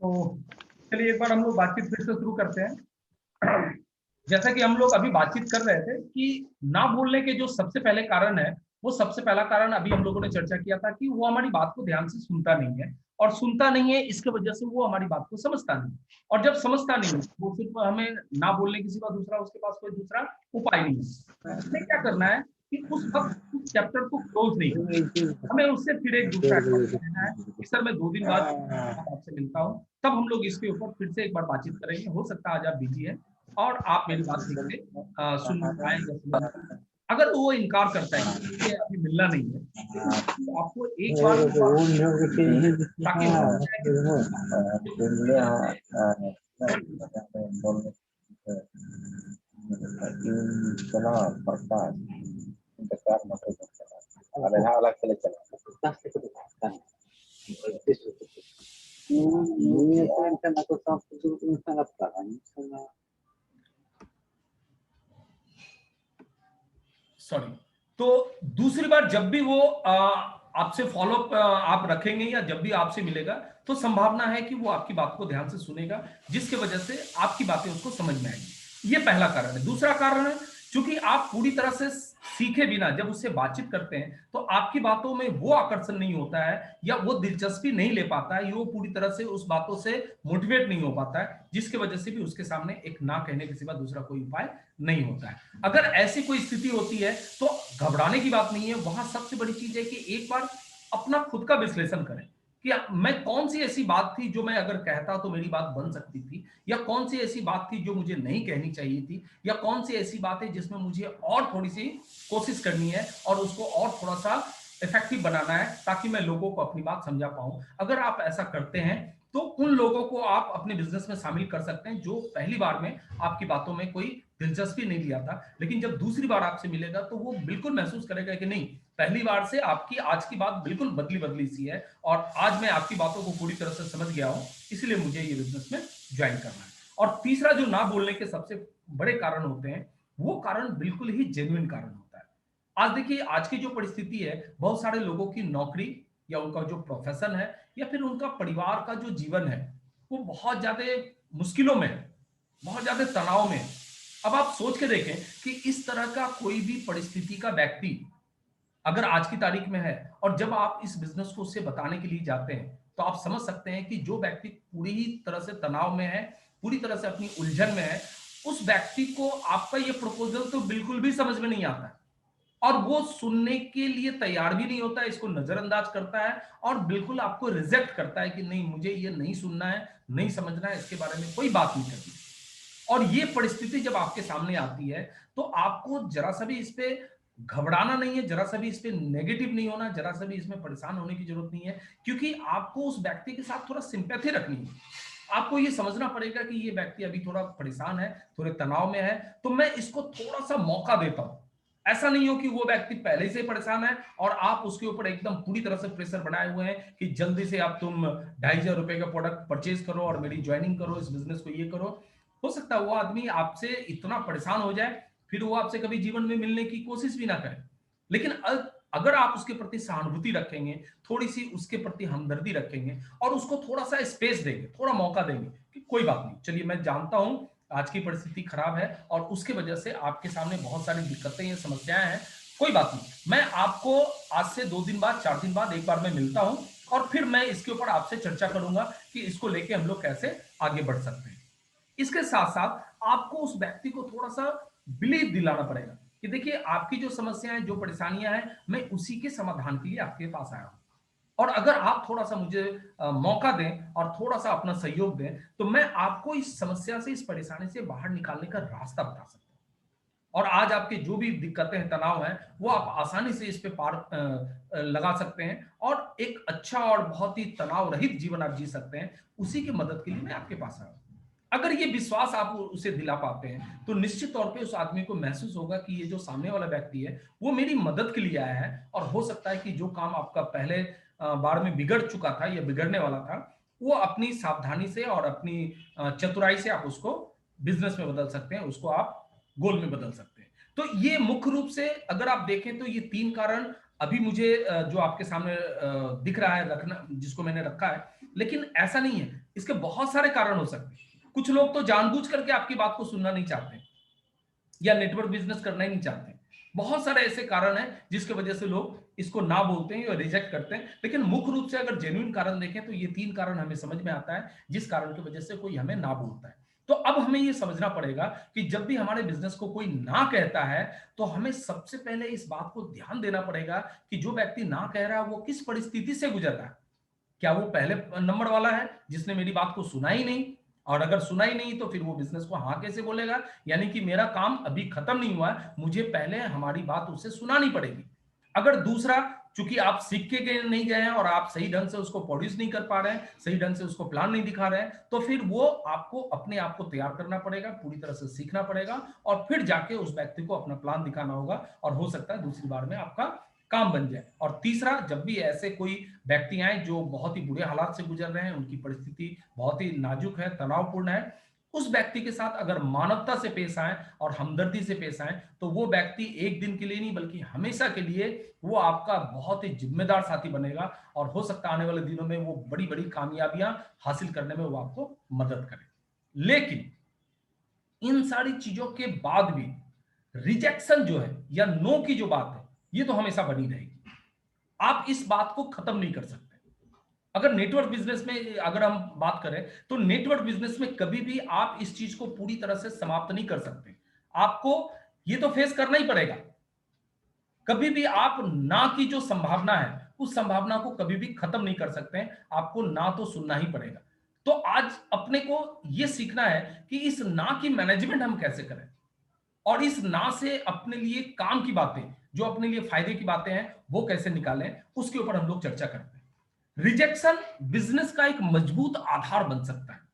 तो चलिए एक बार हम लोग बातचीत फिर से शुरू करते हैं। जैसा कि हम लोग अभी बातचीत कर रहे थे कि ना बोलने के जो सबसे पहले कारण है, वो सबसे पहला कारण अभी हम लोगों ने चर्चा किया था कि वो हमारी बात को ध्यान से सुनता नहीं है, और सुनता नहीं है इसके वजह से वो हमारी बात को समझता नहीं, और जब समझता नहीं है वो सिर्फ हमें ना बोलने के सिवा दूसरा उसके पास कोई दूसरा उपाय नहीं है। तो हमें क्या करना है कि उस वक्त उस चैप्टर को क्लोज नहीं करना, हमें उससे फिर एक दूसरा अटेम्प्ट लेना है कि सर मैं 2 दिन बाद आपसे मिलता हूँ, तब हम लोग इसके ऊपर फिर से एक बार बातचीत करेंगे। हो सकता है आज आप बिजी है और आप मेरी बात ठीक से सुन नहीं पाए या समझ नहीं पाए। अगर वो इनकार करता है कि मुझे अभी मिलना नहीं है, तो आपको एक बार उस बात को ताकि हो सकता है कि Alejaba la que le sorry. तो दूसरी बार जब भी वो आपसे फॉलोअप आप रखेंगे या जब भी आपसे मिलेगा, तो संभावना है कि वो आपकी बात को ध्यान से सुनेगा, जिसकी वजह से आपकी बातें उसको समझ में आएंगी। ये पहला कारण है। दूसरा कारण है, क्योंकि आप पूरी तरह से सीखे बिना जब उससे बातचीत करते हैं, तो आपकी बातों में वो आकर्षण नहीं होता है या वो दिलचस्पी नहीं ले पाता है, वो पूरी तरह से उस बातों से मोटिवेट नहीं हो पाता है, जिसकी वजह से भी उसके सामने एक ना कहने के सिवा दूसरा कोई उपाय नहीं होता है। अगर ऐसी कोई स्थिति होती है तो घबराने की बात नहीं है। वहां सबसे बड़ी चीज है कि एक बार अपना खुद का विश्लेषण करें कि मैं कौन सी ऐसी बात थी जो मैं अगर कहता तो मेरी बात बन सकती थी, या कौन सी ऐसी बात थी जो मुझे नहीं कहनी चाहिए थी, या कौन सी ऐसी बात है जिसमें मुझे और थोड़ी सी कोशिश करनी है और उसको और थोड़ा सा इफेक्टिव बनाना है, ताकि मैं लोगों को अपनी बात समझा पाऊं। अगर आप ऐसा करते हैं तो उन लोगों को आप अपने बिजनेस में शामिल कर सकते हैं जो पहली बार में आपकी बातों में कोई दिलचस्पी नहीं लिया था, लेकिन जब दूसरी बार आपसे मिलेगा तो वो बिल्कुल महसूस करेगा कि नहीं, पहली बार से आपकी आज की बात बिल्कुल बदली बदली सी है, और आज मैं आपकी बातों को पूरी तरह से समझ गया हूं, इसलिए मुझे ये बिजनेस में ज्वाइन करना है। और तीसरा जो ना बोलने के सबसे बड़े कारण होते हैं, वो कारण बिल्कुल ही जेन्युइन कारण होता है। आज देखिए, आज की जो परिस्थिति है, बहुत सारे लोगों की नौकरी या उनका जो प्रोफेशन है या फिर उनका परिवार का जो जीवन है, वो बहुत ज्यादा मुश्किलों में है, बहुत ज्यादा तनाव में है। अब आप सोच के देखें कि इस तरह का कोई भी परिस्थिति का व्यक्ति अगर आज की तारीख में है, और जब आप इस बिजनेस को उससे बताने के लिए जाते हैं, तो आप समझ सकते हैं कि जो व्यक्ति पूरी ही तरह से तनाव में है, पूरी तरह से अपनी उलझन में है, उस व्यक्ति को आपका ये प्रपोजल तो बिल्कुल भी समझ में नहीं आता है, और वो सुनने के लिए तैयार भी नहीं होता है, इसको नजरअंदाज करता है और बिल्कुल आपको रिजेक्ट करता है कि नहीं, मुझे ये नहीं सुनना है, नहीं समझना है, इसके बारे में कोई बात नहीं करनी। और ये परिस्थिति जब आपके सामने आती है, तो आपको जरा सा भी इस पे घबराना नहीं है, जरा सा भी इस पे नेगेटिव नहीं होना, जरा सा भी इसमें परेशान होने की जरूरत नहीं है, क्योंकि आपको उस व्यक्ति के साथ थोड़ा सिंपैथी रखनी है। आपको ये समझना पड़ेगा कि ये व्यक्ति अभी थोड़ा परेशान है, थोड़े तनाव में है, तो मैं इसको थोड़ा सा मौका देता हूं। ऐसा नहीं हो कि वो व्यक्ति पहले से परेशान है और आप उसके ऊपर एकदम पूरी तरह से प्रेशर बनाए हुए हैं कि जल्दी से आप तुम 2,500 रुपए का प्रोडक्ट परचेज करो और मेरी ज्वाइनिंग करो, इस बिजनेस को ये करो। हो सकता है वो आदमी आपसे इतना परेशान हो जाए, फिर वो आपसे कभी जीवन में मिलने की कोशिश भी ना करे। लेकिन अगर आप उसके प्रति सहानुभूति रखेंगे, थोड़ी सी उसके प्रति हमदर्दी रखेंगे और उसको थोड़ा सा स्पेस देंगे, थोड़ा मौका देंगे कि कोई बात नहीं, चलिए मैं जानता हूं आज की परिस्थिति खराब है और उसके वजह से आपके सामने बहुत सारी दिक्कतें या समस्याएं हैं, कोई बात नहीं, मैं आपको आज से 2 दिन बाद, 4 दिन बाद एक बार मैं मिलता हूं, और फिर मैं इसके ऊपर आपसे चर्चा करूंगा कि इसको लेके हम लोग कैसे आगे बढ़ सकते हैं। इसके साथ साथ आपको उस व्यक्ति को थोड़ा सा बिलीव दिलाना पड़ेगा कि देखिए, आपकी जो समस्याएं, जो परेशानियां हैं, मैं उसी के समाधान के लिए आपके पास आया हूं, और अगर आप थोड़ा सा मुझे मौका दें और थोड़ा सा अपना सहयोग दें, तो मैं आपको इस समस्या से, इस परेशानी से बाहर निकालने का रास्ता बता सकता हूं। और आज आपकी जो भी दिक्कतें हैं, तनाव है, वो आप आसानी से इस पे पार लगा सकते हैं और एक अच्छा और बहुत ही तनाव रहित जीवन आप जी सकते हैं। उसी की मदद के लिए मैं आपके पास आया हूं। अगर ये विश्वास आप उसे दिला पाते हैं, तो निश्चित तौर पे उस आदमी को महसूस होगा कि ये जो सामने वाला व्यक्ति है, वो मेरी मदद के लिए आया है, और हो सकता है कि जो काम आपका पहले बार में बिगड़ चुका था या बिगड़ने वाला था, वो अपनी सावधानी से और अपनी चतुराई से आप उसको बिजनेस में बदल सकते हैं, उसको आप गोल में बदल सकते हैं। तो ये मुख्य रूप से अगर आप देखें तो ये 3 कारण अभी मुझे जो आपके सामने दिख रहा है रखना, जिसको मैंने रखा है, लेकिन ऐसा नहीं है, इसके बहुत सारे कारण हो सकते हैं। कुछ लोग तो जानबूझ करके आपकी बात को सुनना नहीं चाहते या नेटवर्क बिजनेस करना ही नहीं चाहते। बहुत सारे ऐसे कारण हैं जिसकी वजह से लोग इसको ना बोलते हैं या रिजेक्ट करते हैं। लेकिन मुख्य रूप से अगर जेन्युइन कारण देखें तो ये 3 कारण हमें समझ में आता है जिस कारण की वजह से कोई हमें ना बोलता है। तो अब हमें ये समझना पड़ेगा कि जब भी हमारे बिजनेस को कोई ना कहता है तो हमें सबसे पहले इस बात को ध्यान देना पड़ेगा कि जो व्यक्ति ना कह रहा है वो किस परिस्थिति से गुजर रहा है। क्या वो पहले नंबर वाला है जिसने मेरी बात को सुना ही नहीं, और अगर सुना ही नहीं तो फिर वो बिजनेस को हाँ कैसे बोलेगा? यानी कि मेरा काम अभी खत्म नहीं हुआ है, मुझे पहले हमारी बात उससे सुनानी पड़ेगी। अगर दूसरा, चूंकि आप सीख के गए नहीं गए हैं और आप सही ढंग से उसको प्रोड्यूस नहीं कर पा रहे हैं, सही ढंग से उसको प्लान नहीं दिखा रहे हैं, तो फिर वो आपको अपने आप को तैयार करना पड़ेगा, पूरी तरह से सीखना पड़ेगा और फिर जाके उस व्यक्ति को अपना प्लान दिखाना होगा और हो सकता है दूसरी बार में आपका काम बन जाए। और तीसरा, जब भी ऐसे कोई व्यक्ति आए जो बहुत ही बुरे हालात से गुजर रहे हैं, उनकी परिस्थिति बहुत ही नाजुक है, तनावपूर्ण है, उस व्यक्ति के साथ अगर मानवता से पेश आए और हमदर्दी से पेश आए तो वो व्यक्ति एक दिन के लिए नहीं बल्कि हमेशा के लिए वो आपका बहुत ही जिम्मेदार साथी बनेगा और हो सकता है आने वाले दिनों में वो बड़ी बड़ी कामयाबियां हासिल करने में वो आपको मदद करे। लेकिन इन सारी चीजों के बाद भी रिजेक्शन जो है या नो की जो बात है ये तो हमेशा बनी रहेगी। आप इस बात को खत्म नहीं कर सकते। अगर नेटवर्क बिजनेस में अगर हम बात करें तो नेटवर्क बिजनेस में कभी भी आप इस चीज को पूरी तरह से समाप्त नहीं कर सकते। आपको ये तो फेस करना ही पड़ेगा। कभी भी आप ना की जो संभावना है उस संभावना को कभी भी खत्म नहीं कर सकते हैं। आपको ना तो सुनना ही पड़ेगा। तो आज अपने को यह सीखना है कि इस ना की मैनेजमेंट हम कैसे करें और इस ना से अपने लिए काम की बातें, जो अपने लिए फायदे की बातें हैं, वो कैसे निकालें, उसके ऊपर हम लोग चर्चा करते हैं। रिजेक्शन बिजनेस का एक मजबूत आधार बन सकता है।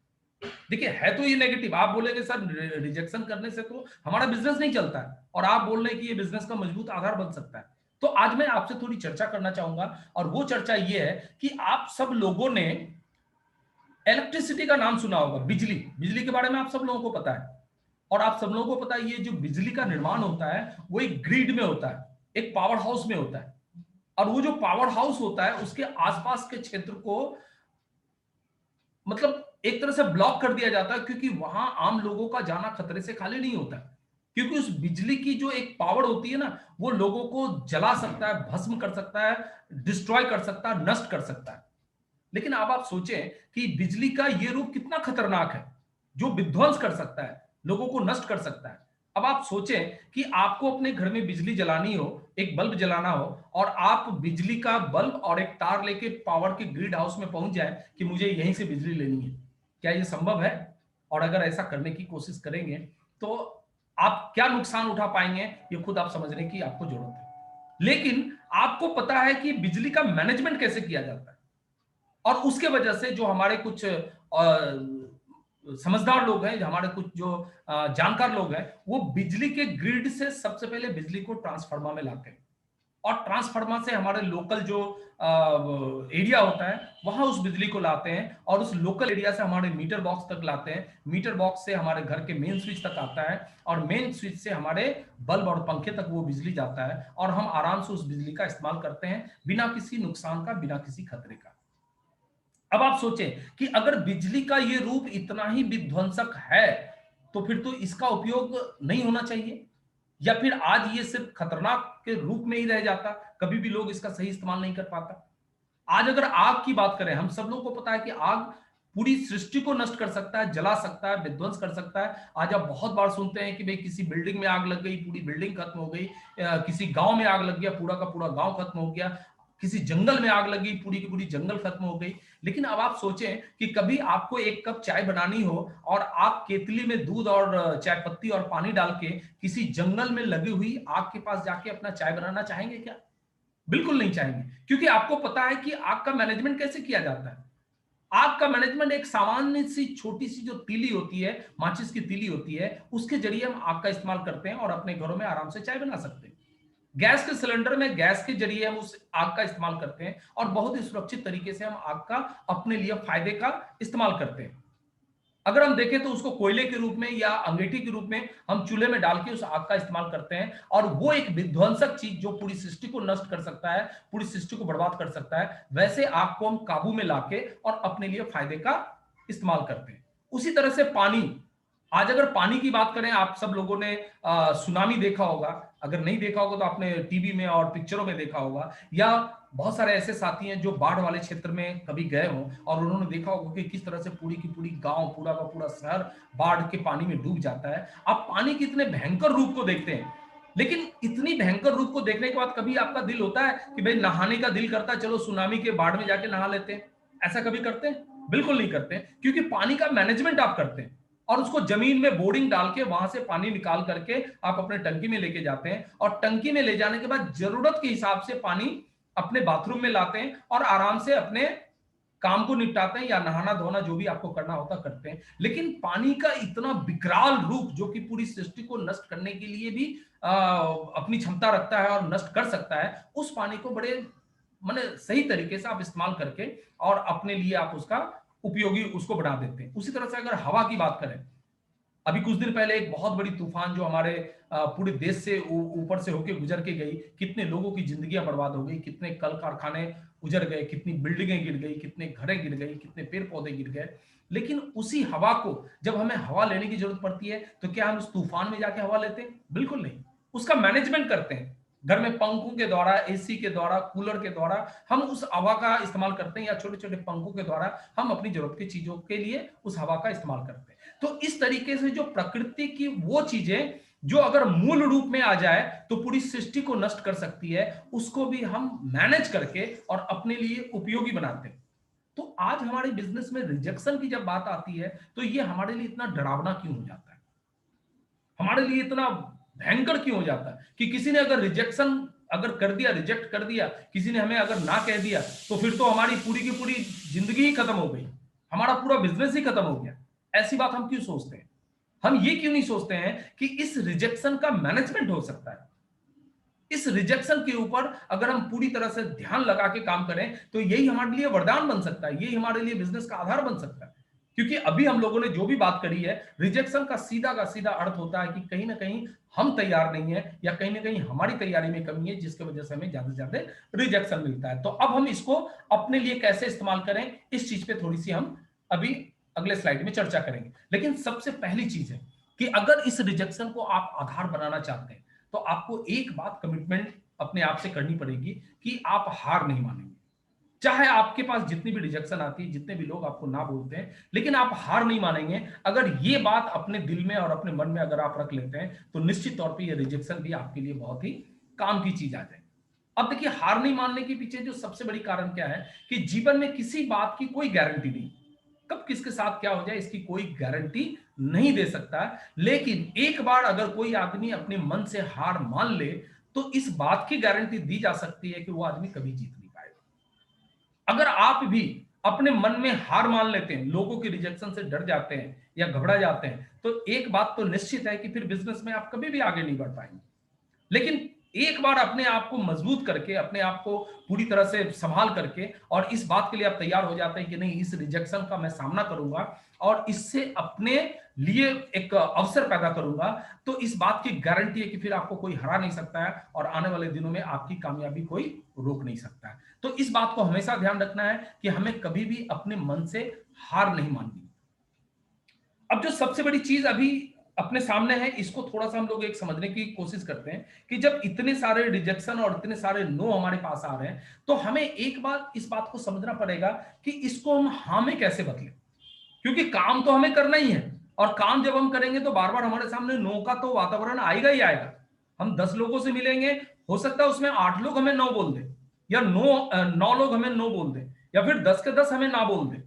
देखिए, है तो ये नेगेटिव। आप बोलेंगे सर रिजेक्शन करने से तो हमारा बिजनेस नहीं चलता है, और आप बोल रहे हैं कि ये बिजनेस का मजबूत आधार बन सकता है। तो आज मैं आपसे थोड़ी चर्चा करना चाहूंगा, और वो चर्चा ये है कि आप सब लोगों ने इलेक्ट्रिसिटी का नाम सुना होगा। बिजली, बिजली के बारे में आप सब लोगों को पता है, और आप सब लोगों को पता है ये जो बिजली का निर्माण होता है वो एक ग्रिड में होता है, एक पावर हाउस में होता है। और वो जो पावर हाउस होता है उसके आसपास के क्षेत्र को मतलब एक तरह से ब्लॉक कर दिया जाता है, क्योंकि वहां आम लोगों का जाना खतरे से खाली नहीं होता है। क्योंकि उस बिजली की जो एक पावर होती है ना, वो लोगों को जला सकता है, भस्म कर सकता है, डिस्ट्रॉय कर सकता है, नष्ट कर सकता है। लेकिन अब आप सोचें कि बिजली का ये रूप कितना खतरनाक है, जो विध्वंस कर सकता है, लोगों को नष्ट कर सकता है। अब आप सोचें कि आपको अपने घर में बिजली जलानी हो, एक बल्ब जलाना हो, और आप बिजली का बल्ब और एक तार लेके पावर के ग्रिड हाउस में पहुंच जाए कि मुझे यहीं से बिजली लेनी है। क्या ये संभव है? और अगर ऐसा करने की कोशिश करेंगे तो आप क्या नुकसान उठा पाएंगे, ये खुद आप समझने की आपको जरूरत है। लेकिन आपको पता है कि बिजली का मैनेजमेंट कैसे किया जाता है, और उसके वजह से जो हमारे कुछ समझदार लोग हैं, हमारे कुछ जो जानकार लोग हैं, वो बिजली के ग्रिड से सबसे पहले बिजली को ट्रांसफार्मर में लाते हैं, और ट्रांसफार्मर से हमारे लोकल जो एरिया होता है वहां उस बिजली को लाते हैं, और उस लोकल एरिया से हमारे मीटर बॉक्स तक लाते हैं। मीटर बॉक्स से हमारे घर के मेन स्विच तक आता है, और मेन स्विच से हमारे बल्ब और पंखे तक वो बिजली जाता है, और हम आराम से उस बिजली का इस्तेमाल करते हैं बिना किसी नुकसान का, बिना किसी खतरे का। अब आप सोचें कि अगर बिजली का ये रूप इतना ही विध्वंसक है तो फिर तो इसका उपयोग नहीं होना चाहिए, या फिर आज ये सिर्फ खतरनाक के रूप में ही रह जाता, कभी भी लोग इसका सही इस्तेमाल नहीं कर पाता। आज अगर आग की बात करें, हम सब लोगों को पता है कि आग पूरी सृष्टि को नष्ट कर सकता है, जला सकता है, विध्वंस कर सकता है। आज आप बहुत बार सुनते हैं कि भाई किसी बिल्डिंग में आग लग गई, पूरी बिल्डिंग खत्म हो गई, किसी गांव में आग लग गया, पूरा का पूरा गांव खत्म हो गया, किसी जंगल में आग लगी, पूरी की पूरी जंगल खत्म हो गई। लेकिन अब आप सोचें कि कभी आपको एक कप चाय बनानी हो और आप केतली में दूध और चाय पत्ती और पानी डाल के किसी जंगल में लगी हुई आग के पास जाके अपना चाय बनाना चाहेंगे क्या? बिल्कुल नहीं चाहेंगे, क्योंकि आपको पता है कि आग का मैनेजमेंट कैसे किया जाता है। आग का मैनेजमेंट एक सामान्य सी छोटी सी जो तीली होती है, माचिस की तीली होती है, उसके जरिए हम आग का इस्तेमाल करते हैं और अपने घरों में आराम से चाय बना सकते हैं। गैस के सिलेंडर में गैस के जरिए हम उस आग का इस्तेमाल करते हैं, और बहुत ही सुरक्षित तरीके से हम आग का अपने लिए फायदे का इस्तेमाल करते हैं। अगर हम देखें तो उसको कोयले के रूप में या अंगीठी के रूप में हम चूल्हे में डाल के उस आग का इस्तेमाल करते हैं, और वो एक विध्वंसक चीज जो पूरी सृष्टि को नष्ट कर सकता है, पूरी सृष्टि को बर्बाद कर सकता है, वैसे आग को हम काबू में लाके और अपने लिए फायदे का इस्तेमाल करते हैं। उसी तरह से पानी, आज अगर पानी की बात करें, आप सब लोगों ने सुनामी देखा होगा, अगर नहीं देखा होगा तो आपने टीवी में और पिक्चरों में देखा होगा, या बहुत सारे ऐसे साथी हैं जो बाढ़ वाले क्षेत्र में कभी गए हों और उन्होंने देखा होगा कि किस तरह से पूरी की पूरी गांव, पूरा का पूरा शहर बाढ़ के पानी में डूब जाता है। आप पानी के इतने भयंकर रूप को देखते हैं, लेकिन इतनी भयंकर रूप को देखने के बाद कभी आपका दिल होता है कि भाई नहाने का दिल करता है, चलो सुनामी के बाढ़ में जाके नहा लेते हैं? ऐसा कभी करते हैं? बिल्कुल नहीं करते हैं, क्योंकि पानी का मैनेजमेंट आप करते हैं और उसको जमीन में बोरिंग डाल के वहां से पानी निकाल करके आप अपने टंकी में लेके जाते हैं, और टंकी में ले जाने के बाद जरूरत के हिसाब से पानी अपने बाथरूम में लाते हैं और आराम से अपने काम को निपटाते हैं, या नहाना धोना जो भी आपको करना होता करते हैं। लेकिन पानी का इतना विकराल रूप, जो कि पूरी सृष्टि को नष्ट करने के लिए भी अपनी क्षमता रखता है और नष्ट कर सकता है, उस पानी को बड़े माने सही तरीके से आप इस्तेमाल करके और अपने लिए आप उसका उपयोगी उसको बना देते हैं। उसी तरह से अगर हवा की बात करें, अभी कुछ दिन पहले एक बहुत बड़ी तूफान जो हमारे पूरे देश से ऊपर से होके गुजर के गई, कितने लोगों की जिंदगियां बर्बाद हो गई, कितने कल कारखाने उजड़ गए, कितनी बिल्डिंगें गिर गई, कितने घरें गिर गई, कितने पेड़ पौधे गिर गए। लेकिन उसी हवा को जब हमें हवा लेने की जरूरत पड़ती है, तो क्या हम उस तूफान में जाके हवा लेते हैं? बिल्कुल नहीं। उसका मैनेजमेंट करते हैं, घर में पंखों के द्वारा, एसी के द्वारा, कूलर के द्वारा हम उस हवा का इस्तेमाल करते हैं, या छोटे छोटे पंखों के द्वारा हम अपनी जरूरत की चीजों के लिए उस हवा का इस्तेमाल करते हैं। तो इस तरीके से जो प्रकृति की वो चीजें जो अगर मूल रूप में आ जाए तो पूरी सृष्टि को नष्ट कर सकती है, उसको भी हम मैनेज करके और अपने लिए उपयोगी बनाते हैं। तो आज हमारे बिजनेस में रिजेक्शन की जब बात आती है, तो ये हमारे लिए इतना डरावना क्यों हो जाता है, हमारे लिए इतना भयंकर क्यों हो जाता है कि किसी ने अगर रिजेक्शन अगर कर दिया, रिजेक्ट कर दिया, किसी ने हमें अगर ना कह दिया, तो फिर तो हमारी पूरी की पूरी जिंदगी ही खत्म हो गई, हमारा पूरा बिजनेस ही खत्म हो गया। ऐसी बात हम क्यों सोचते हैं? हम ये क्यों नहीं सोचते हैं कि इस रिजेक्शन का मैनेजमेंट हो सकता है? इस रिजेक्शन के ऊपर अगर हम पूरी तरह से ध्यान लगा के काम करें, तो यही हमारे लिए वरदान बन सकता है, यही हमारे लिए बिजनेस का आधार बन सकता है। क्योंकि अभी हम लोगों ने जो भी बात करी है, रिजेक्शन का सीधा अर्थ होता है कि कहीं ना कहीं हम तैयार नहीं है, या कहीं ना कहीं हमारी तैयारी में कमी है, जिसकी वजह से हमें ज्यादा से ज्यादा रिजेक्शन मिलता है। तो अब हम इसको अपने लिए कैसे इस्तेमाल करें, इस चीज पे थोड़ी सी हम अभी अगले स्लाइड में चर्चा करेंगे। लेकिन सबसे पहली चीज है कि अगर इस रिजेक्शन को आप आधार बनाना चाहते हैं, तो आपको एक बात कमिटमेंट अपने आप से करनी पड़ेगी कि आप हार नहीं मानेंगे। चाहे आपके पास जितनी भी रिजेक्शन आती है, जितने भी लोग आपको ना बोलते हैं, लेकिन आप हार नहीं मानेंगे। अगर ये बात अपने दिल में और अपने मन में अगर आप रख लेते हैं, तो निश्चित तौर पे ये रिजेक्शन भी आपके लिए बहुत ही काम की चीज आ जाए। अब देखिए, हार नहीं मानने के पीछे जो सबसे बड़ी कारण क्या है कि जीवन में किसी बात की कोई गारंटी नहीं, कब किसके साथ क्या हो जाए इसकी कोई गारंटी नहीं दे सकता। लेकिन एक बार अगर कोई आदमी अपने मन से हार मान ले, तो इस बात की गारंटी दी जा सकती है कि वो आदमी कभी जीत नहीं पाएगा। अगर आप भी अपने मन में हार मान लेते हैं, लोगों के रिजेक्शन से डर जाते हैं या घबरा जाते हैं, तो एक बात तो निश्चित है कि फिर बिजनेस में आप कभी भी आगे नहीं बढ़ पाएंगे। लेकिन एक बार अपने आप को मजबूत करके, अपने आप को पूरी तरह से संभाल करके, और इस बात के लिए आप तैयार हो जाते हैं कि नहीं, इस रिजेक्शन का मैं सामना करूंगा और इससे अपने लिए एक अवसर पैदा करूंगा, तो इस बात की गारंटी है कि फिर आपको कोई हरा नहीं सकता है और आने वाले दिनों में आपकी कामयाबी कोई रोक नहीं सकता है। तो इस बात को हमेशा ध्यान रखना है कि हमें कभी भी अपने मन से हार नहीं माननी। अब जो सबसे बड़ी चीज अभी अपने सामने है, इसको थोड़ा सा हम लोग एक समझने की कोशिश करते हैं कि जब इतने सारे रिजेक्शन और इतने सारे नो हमारे पास आ रहे हैं, तो हमें एक बार इस बात को समझना पड़ेगा कि इसको हम हाँ में कैसे बदलें। क्योंकि काम तो हमें करना ही है, और काम जब हम करेंगे तो बार बार हमारे सामने नो का तो वातावरण आएगा ही आएगा। हम 10 लोगों से मिलेंगे, हो सकता है उसमें 8 लोग हमें नो बोल दे, या 9 लोग हमें नो बोल दे, या फिर 10 के 10 हमें ना बोल दे।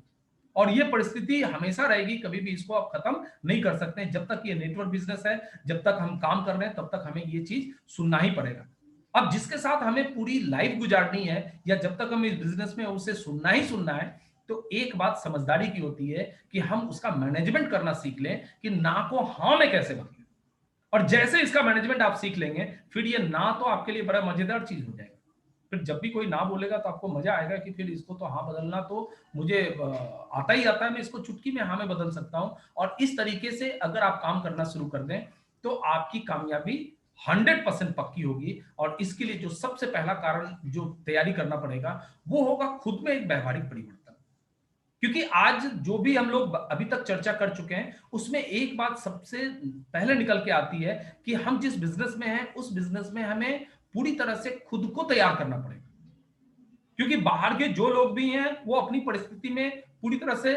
और ये परिस्थिति हमेशा रहेगी, कभी भी इसको आप खत्म नहीं कर सकते। जब तक ये नेटवर्क बिजनेस है, जब तक हम काम कर रहे हैं, तब तक हमें ये चीज सुनना ही पड़ेगा। अब जिसके साथ हमें पूरी लाइफ गुजारनी है, या जब तक हम इस बिजनेस में उसे सुनना ही सुनना है, तो एक बात समझदारी की होती है कि हम उसका मैनेजमेंट करना सीख लें कि ना को हाँ में कैसे बदलें। और जैसे इसका मैनेजमेंट आप सीख लेंगे, फिर ये ना तो आपके लिए बड़ा मजेदार चीज हो जाएगा। फिर जब भी कोई ना बोलेगा तो आपको मजा आएगा कि फिर इसको तो हाँ बदलना तो मुझे आता ही आता है, मैं इसको चुटकी में हाँ में बदल सकता हूँ। और इस तरीके से अगर आप काम करना शुरू कर दें, तो आपकी कामयाबी 100% पक्की होगी। और इसके लिए जो सबसे पहला कारण जो तैयारी करना पड़ेगा, वो होगा खुद में एक व्यवहारिक परिवर्तन। क्योंकि आज जो भी हम लोग अभी तक चर्चा कर चुके हैं उसमें एक बात सबसे पहले निकल के आती है कि हम जिस बिजनेस में हैं उस बिजनेस में हमें पूरी तरह से खुद को तैयार करना पड़ेगा। क्योंकि बाहर के जो लोग भी हैं वो अपनी परिस्थिति में पूरी तरह से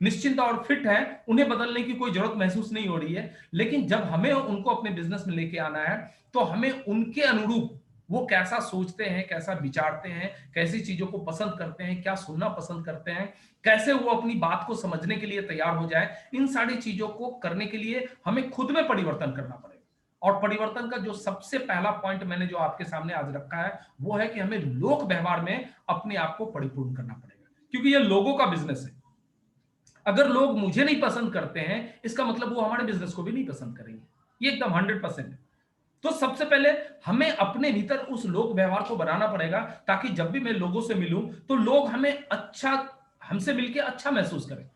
निश्चिंत और फिट हैं, उन्हें बदलने की कोई जरूरत महसूस नहीं हो रही है। लेकिन जब हमें उनको अपने बिजनेस में लेके आना है तो हमें उनके अनुरूप वो कैसा सोचते हैं, कैसा विचारते हैं, कैसी चीजों को पसंद करते हैं, क्या सुनना पसंद करते हैं, कैसे वो अपनी बात को समझने के लिए तैयार हो जाए, इन सारी चीजों को करने के लिए हमें खुद में परिवर्तन करना पड़ेगा। और परिवर्तन का जो सबसे पहला पॉइंट मैंने जो आपके सामने आज रखा है वो है कि हमें लोक व्यवहार में अपने आप को परिपूर्ण करना पड़ेगा, क्योंकि ये लोगों का बिजनेस है। अगर लोग मुझे नहीं पसंद करते हैं इसका मतलब वो हमारे बिजनेस को भी नहीं पसंद करेंगे, ये एकदम 100% है। तो सबसे पहले हमें अपने भीतर उस लोक व्यवहार को बनाना पड़ेगा ताकि जब भी मैं लोगों से मिलूं तो लोग हमें अच्छा, हमसे मिलके अच्छा महसूस करें,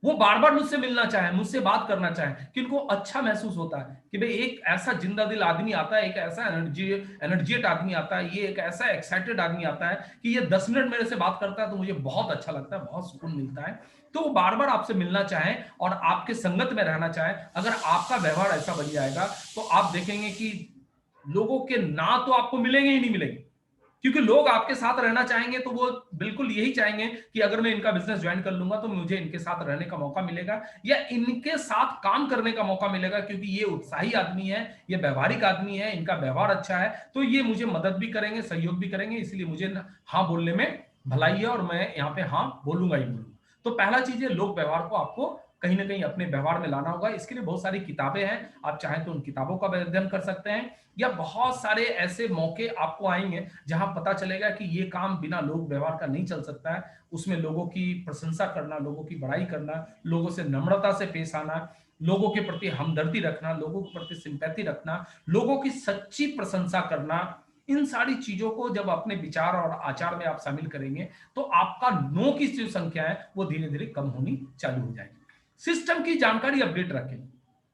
वो बार बार मुझसे मिलना चाहे, मुझसे बात करना चाहे, कि उनको अच्छा महसूस होता है कि भाई एक ऐसा जिंदा दिल आदमी आता है, एक ऐसा एनर्जेट आदमी आता है, ये एक ऐसा एक्साइटेड आदमी आता है कि ये 10 मिनट मेरे से बात करता है तो मुझे बहुत अच्छा लगता है, बहुत सुकून मिलता है। तो वो बार बार आपसे मिलना चाहे और आपके संगत में रहना चाहे। अगर आपका व्यवहार ऐसा बन जाएगा तो आप देखेंगे कि लोगों के ना तो आपको मिलेंगे ही नहीं मिलेंगे, क्योंकि लोग आपके साथ रहना चाहेंगे तो वो बिल्कुल यही चाहेंगे कि अगर मैं इनका बिजनेस ज्वाइन कर लूंगा तो मुझे इनके साथ रहने का मौका मिलेगा या इनके साथ काम करने का मौका मिलेगा, क्योंकि ये उत्साही आदमी है, ये व्यवहारिक आदमी है, इनका व्यवहार अच्छा है, तो ये मुझे मदद भी करेंगे, सहयोग भी करेंगे, इसलिए मुझे हाँ बोलने में भलाई है और मैं यहाँ पे हाँ बोलूंगा ही बोलूंगा। तो पहला चीज है, लोक व्यवहार को आपको कहीं ना कहीं अपने व्यवहार में लाना होगा। इसके लिए बहुत सारी किताबें हैं, आप चाहें तो उन किताबों का अध्ययन कर सकते हैं, या बहुत सारे ऐसे मौके आपको आएंगे जहां पता चलेगा कि ये काम बिना लोक व्यवहार का नहीं चल सकता है। उसमें लोगों की प्रशंसा करना, लोगों की बड़ाई करना, लोगों से नम्रता से पेश आना, लोगों के प्रति हमदर्दी रखना, लोगों के प्रति सिंपैथी रखना, लोगों की सच्ची प्रशंसा करना, इन सारी चीजों को जब अपने विचार और आचार में आप शामिल करेंगे तो आपका नो की जो संख्या है वो धीरे धीरे कम होनी चालू हो जाएगी। सिस्टम की जानकारी अपडेट रखें,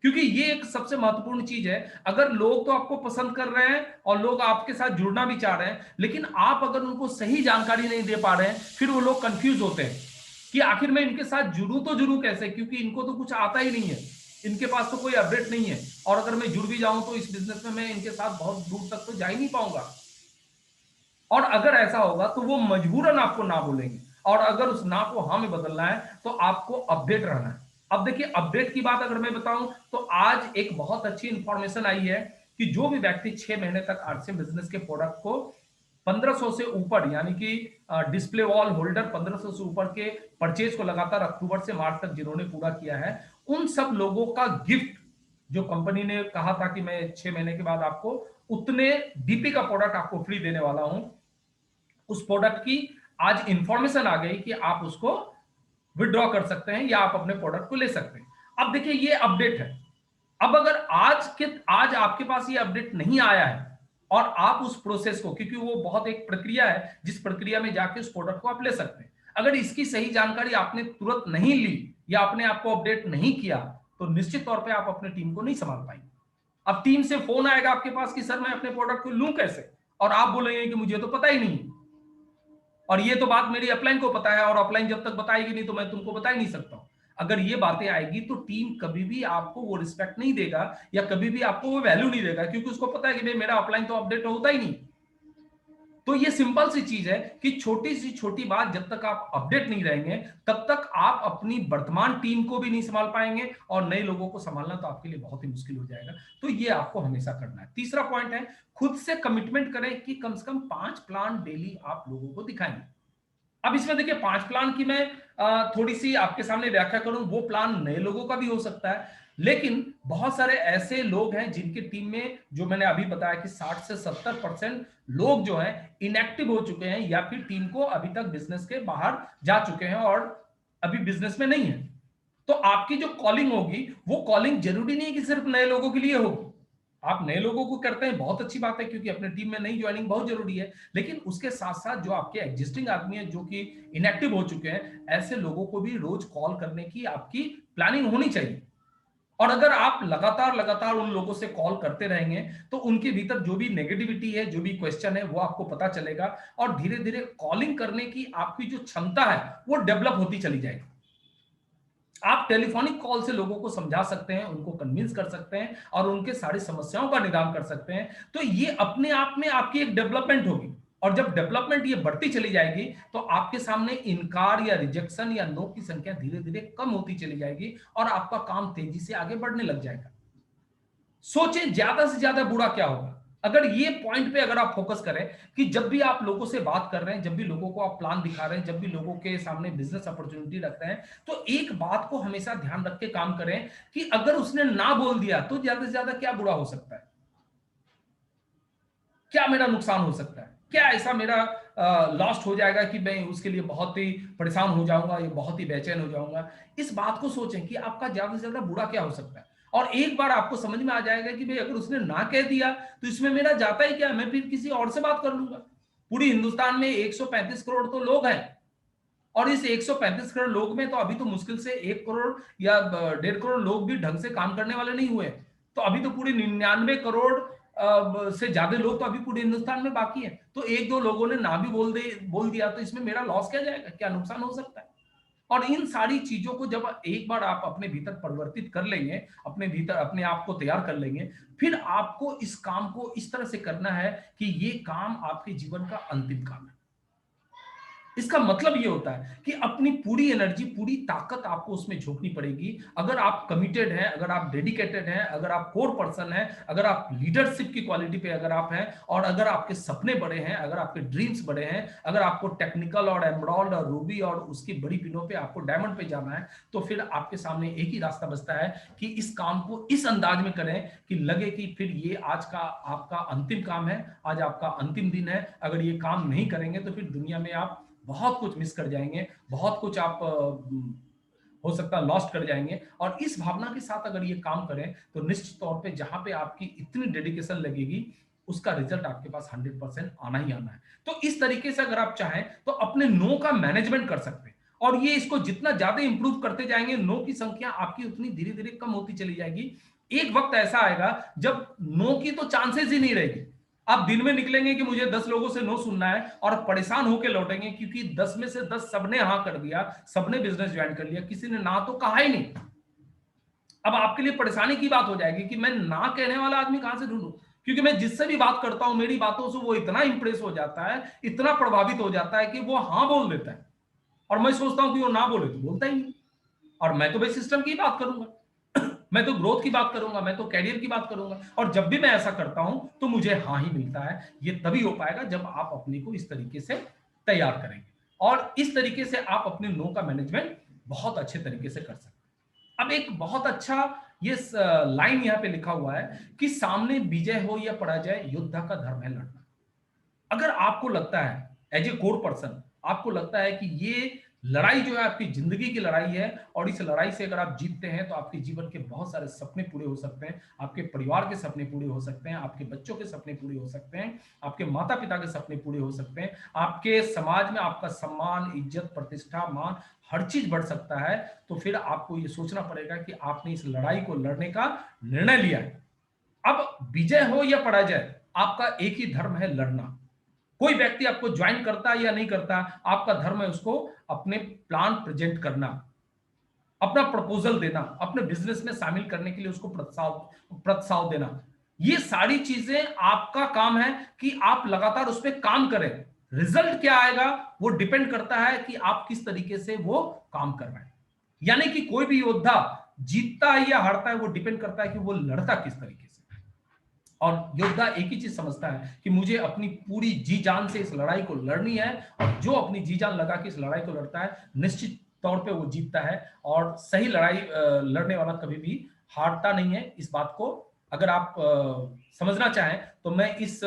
क्योंकि ये एक सबसे महत्वपूर्ण चीज है। अगर लोग तो आपको पसंद कर रहे हैं और लोग आपके साथ जुड़ना भी चाह रहे हैं, लेकिन आप अगर उनको सही जानकारी नहीं दे पा रहे हैं, फिर वो लोग कंफ्यूज होते हैं कि आखिर मैं इनके साथ जुड़ूं तो जुड़ूं कैसे, क्योंकि इनको तो कुछ आता ही नहीं है, इनके पास तो कोई अपडेट नहीं है, और अगर मैं जुड़ भी जाऊं तो इस बिजनेस में मैं इनके साथ बहुत दूर तक तो जा ही नहीं पाऊंगा। और अगर ऐसा होगा तो वो मजबूरन आपको ना बोलेंगे, और अगर उस ना को हाँ में बदलना है तो आपको अपडेट रहना है। अब देखिए, अपडेट की बात अगर मैं बताऊं तो आज एक बहुत अच्छी इंफॉर्मेशन आई है कि जो भी व्यक्ति 6 महीने तक आरसीएम बिजनेस के प्रोडक्ट को 1500 से ऊपर, यानी कि डिस्प्ले वॉल होल्डर 1500 से ऊपर के परचेज को लगातार अक्टूबर से मार्च तक जिन्होंने पूरा किया है, उन सब लोगों का गिफ्ट, जो कंपनी ने कहा था कि मैं 6 महीने के बाद आपको उतने डीपी का प्रोडक्ट आपको फ्री देने वाला हूं, उस प्रोडक्ट की आज इंफॉर्मेशन आ गई कि आप उसको विड्रॉ कर सकते हैं या आप अपने प्रोडक्ट को ले सकते हैं। अब देखिए, ये अपडेट है। अब अगर आज आपके पास ये अपडेट नहीं आया है और आप उस प्रोसेस को, क्योंकि वो बहुत एक प्रक्रिया है जिस प्रक्रिया में जाके उस प्रोडक्ट को आप ले सकते हैं, अगर इसकी सही जानकारी आपने तुरंत नहीं ली या अपने आप को अपडेट नहीं किया तो निश्चित तौर पे आप अपने टीम को नहीं संभाल पाएंगे। अब टीम से फोन आएगा आपके पास कि सर मैं अपने प्रोडक्ट को लूं कैसे, और आप बोलेंगे कि मुझे तो पता ही नहीं, और ये तो बात मेरी अपलाइन को पता है और अपलाइन जब तक बताएगी नहीं तो मैं तुमको बता ही नहीं सकता हूं। अगर ये बातें आएगी तो टीम कभी भी आपको वो रिस्पेक्ट नहीं देगा या कभी भी आपको वो वैल्यू नहीं देगा, क्योंकि उसको पता है कि भाई मेरा अपलाइन तो अपडेट होता ही नहीं। तो ये सिंपल सी चीज है कि छोटी सी छोटी बात, जब तक आप अपडेट नहीं रहेंगे तब तक आप अपनी वर्तमान टीम को भी नहीं संभाल पाएंगे और नए लोगों को संभालना तो आपके लिए बहुत ही मुश्किल हो जाएगा। तो ये आपको हमेशा करना है। तीसरा पॉइंट है, खुद से कमिटमेंट करें कि कम से कम 5 प्लान डेली आप लोगों को दिखाएंगे। अब इसमें देखिए, 5 प्लान की मैं थोड़ी सी आपके सामने व्याख्या करूं, वो प्लान नए लोगों का भी हो सकता है, लेकिन बहुत सारे ऐसे लोग हैं जिनकी टीम में, जो मैंने अभी बताया कि 60 से 70% लोग जो हैं इनएक्टिव हो चुके हैं या फिर टीम को अभी तक बिजनेस के बाहर जा चुके हैं और अभी बिजनेस में नहीं है। तो आपकी जो कॉलिंग होगी वो कॉलिंग जरूरी नहीं है कि सिर्फ नए लोगों के लिए होगी। आप नए लोगों को करते हैं, बहुत अच्छी बात है, क्योंकि अपने टीम में नई ज्वाइनिंग बहुत जरूरी है, लेकिन उसके साथ साथ जो आपके एग्जिस्टिंग आदमी है जो कि इनएक्टिव हो चुके हैं, ऐसे लोगों को भी रोज कॉल करने की आपकी प्लानिंग होनी चाहिए। और अगर आप लगातार लगातार उन लोगों से कॉल करते रहेंगे तो उनके भीतर जो भी नेगेटिविटी है, जो भी क्वेश्चन है, वो आपको पता चलेगा और धीरे धीरे कॉलिंग करने की आपकी जो क्षमता है वो डेवलप होती चली जाएगी। आप टेलीफोनिक कॉल से लोगों को समझा सकते हैं, उनको कन्विंस कर सकते हैं और उनके सारी समस्याओं का निदान कर सकते हैं। तो ये अपने आप में आपकी एक डेवलपमेंट होगी और जब डेवलपमेंट ये बढ़ती चली जाएगी तो आपके सामने इनकार या रिजेक्शन या नो की संख्या धीरे धीरे कम होती चली जाएगी और आपका काम तेजी से आगे बढ़ने लग जाएगा। सोचें ज्यादा से ज्यादा बुरा क्या होगा। अगर ये पॉइंट पे अगर आप फोकस करें कि जब भी आप लोगों से बात कर रहे हैं, जब भी लोगों को आप प्लान दिखा रहे हैं, जब भी लोगों के सामने बिजनेस अपॉर्चुनिटी रख रहे हैं, तो एक बात को हमेशा ध्यान रख के काम करें कि अगर उसने ना बोल दिया तो ज्यादा से ज्यादा क्या बुरा हो सकता है, क्या मेरा नुकसान हो सकता है, क्या ऐसा मेरा लॉस्ट हो जाएगा कि मैं उसके लिए बहुत ही परेशान हो जाऊंगा या बहुत ही बेचैन हो जाऊंगा। इस बात को सोचें कि आपका ज्यादा से ज्यादा बुरा क्या हो सकता है और एक बार आपको समझ में आ जाएगा कि भाई अगर उसने ना कह दिया तो इसमें मेरा जाता ही क्या, मैं फिर किसी और से बात कर लूंगा। पूरी हिंदुस्तान में 135 करोड़ तो लोग हैं और इस 135 करोड़ लोग में तो अभी तो मुश्किल से 1 करोड़ या 1.5 करोड़ लोग भी ढंग से काम करने वाले नहीं हुए। तो अभी तो पूरी 99 करोड़ से ज्यादा लोग तो अभी पूरे हिंदुस्तान में बाकी हैं। तो एक दो लोगों ने ना भी बोल दिया तो इसमें मेरा लॉस क्या जाएगा, क्या नुकसान हो सकता है। और इन सारी चीजों को जब एक बार आप अपने भीतर परिवर्तित कर लेंगे, अपने भीतर अपने आप को तैयार कर लेंगे, फिर आपको इस काम को इस तरह से करना है कि ये काम आपके जीवन का अंतिम काम है। इसका मतलब ये होता है कि अपनी पूरी एनर्जी, पूरी ताकत आपको उसमें झोंकनी पड़ेगी। अगर आप कमिटेड हैं, अगर आप डेडिकेटेड हैं, अगर आप कोर पर्सन हैं, अगर आप लीडरशिप की क्वालिटी पे अगर आप हैं और अगर आपके सपने बड़े हैं, अगर आपके ड्रीम्स बड़े हैं, अगर आपको टेक्निकल और एमराल्ड और रूबी और उसकी बड़ी पिनों पे आपको डायमंड पे जाना है, तो फिर आपके सामने एक ही रास्ता बचता है कि इस काम को इस अंदाज में करें कि लगे कि फिर ये आज का आपका अंतिम काम है, आज आपका अंतिम दिन है। अगर ये काम नहीं करेंगे तो फिर दुनिया में आप बहुत कुछ मिस कर जाएंगे, बहुत कुछ आप हो सकता है लॉस्ट कर जाएंगे। और इस भावना के साथ अगर ये काम करें तो निश्चित तौर पे जहां पे आपकी इतनी डेडिकेशन लगेगी उसका रिजल्ट आपके पास 100% आना ही आना है। तो इस तरीके से अगर आप चाहें तो अपने नो का मैनेजमेंट कर सकते हैं और ये इसको जितना ज्यादा इंप्रूव करते जाएंगे नो की संख्या आपकी उतनी धीरे धीरे कम होती चली जाएगी। एक वक्त ऐसा आएगा जब नो की तो चांसेस ही नहीं रहेगी। आप दिन में निकलेंगे कि मुझे 10 लोगों से नो सुनना है और परेशान होकर लौटेंगे क्योंकि 10 में से 10 सबने हाँ कर दिया, सबने बिजनेस ज्वाइन कर लिया, किसी ने ना तो कहा ही नहीं। अब आपके लिए परेशानी की बात हो जाएगी कि मैं ना कहने वाला आदमी कहां से ढूंढूं, क्योंकि मैं जिससे भी बात करता हूं मेरी बातों से वो इतना इंप्रेस हो जाता है, इतना प्रभावित हो जाता है कि वो हाँ बोल देता है और मैं सोचता हूं कि वो ना बोले तो बोलता ही नहीं। और मैं तो भाई सिस्टम की बात करूंगा, मैं तो ग्रोथ की बात करूंगा, मैं तो कैरियर की बात करूंगा और जब भी मैं ऐसा करता हूं तो मुझे हाँ ही मिलता है। ये तभी हो पाएगा जब आप अपने को इस तरीके से तैयार करेंगे और इस तरीके से आप अपने नो का मैनेजमेंट बहुत अच्छे तरीके से कर सकते हैं। अब एक बहुत अच्छा ये लाइन यहाँ पे लिखा हुआ है कि सामने विजय हो या पराजय, योद्धा का धर्म है लड़ना। अगर आपको लगता है एज ए कोर पर्सन, आपको लगता है कि ये लड़ाई जो है आपकी जिंदगी की लड़ाई है और इस लड़ाई से अगर आप जीतते हैं तो आपके जीवन के बहुत सारे सपने पूरे हो सकते हैं, आपके परिवार के सपने पूरे हो सकते हैं, आपके बच्चों के सपने पूरे हो सकते हैं, आपके माता पिता के सपने पूरे हो सकते हैं, आपके समाज में आपका सम्मान, इज्जत, प्रतिष्ठा, मान हर चीज बढ़ सकता है। तो फिर आपको ये सोचना पड़ेगा कि आपने इस लड़ाई को लड़ने का निर्णय लिया है। अब विजय हो या पराजय, आपका एक ही धर्म है, लड़ना। कोई व्यक्ति आपको ज्वाइन करता है या नहीं करता, आपका धर्म है उसको अपने प्लान प्रेजेंट करना, अपना प्रपोजल देना, अपने बिजनेस में शामिल करने के लिए उसको प्रस्ताव देना। ये सारी चीजें आपका काम है कि आप लगातार उस पर काम करें। रिजल्ट क्या आएगा वो डिपेंड करता है कि आप किस तरीके से वो काम कर रहे हैं। यानी कि कोई भी योद्धा जीतता है या हारता है वो डिपेंड करता है कि वो लड़ता किस तरीके से। और योद्धा एक ही चीज समझता है कि मुझे अपनी पूरी जी जान से इस लड़ाई को लड़नी है और जो अपनी जी जान लगा के इस लड़ाई को लड़ता है निश्चित तौर पे वो जीतता है। और सही लड़ाई लड़ने वाला कभी भी हारता नहीं है। इस बात को अगर आप समझना चाहें तो मैं इस